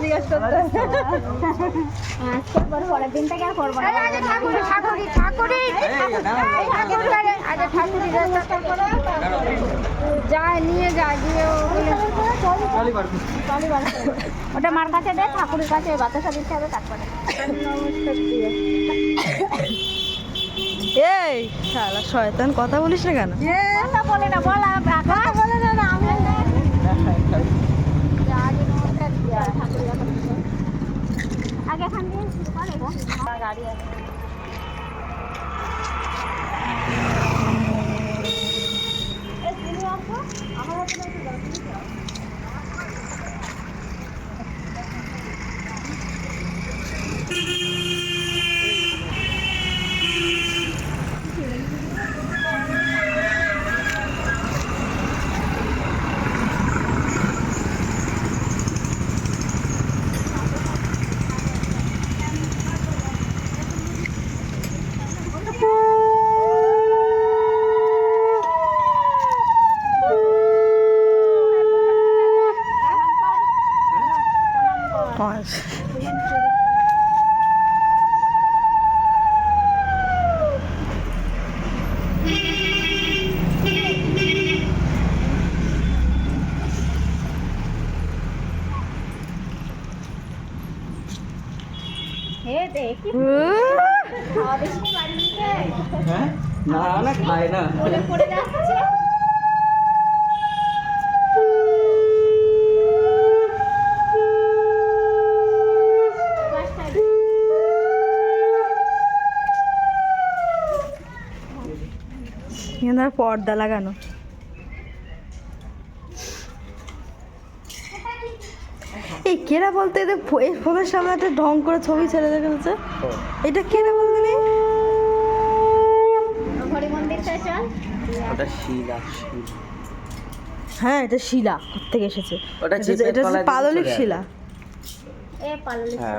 জিজ্ঞেস করতে। আজকে পরের দিন থেকে আর করবো না। যায় নিয়ে যায় গিয়ে ওটা মার কাছে দেয়, ঠাকুরের কাছে বাতাসা দিতে হবে তারপরে। এই শালা শয়তান, কথা বলিস না কেন? কথা বলে না, বলা কথা বলে না, আমি আগে এখান দিয়ে শুরু করে গাড়ি আছে। না না খায় না। পর্দা লাগানো। এই কেরা বলতে এদের এই ফোনের সামনে একটা ঢং করে ছবি ছেড়ে রেখেছে, এটা কেরা বলতে নেই? ওটা শিলা। হ্যাঁ এটা শিলা কোত্থেকে এসেছে? ওটা এটা পাললিক শিলা। এ পাললিক। হ্যাঁ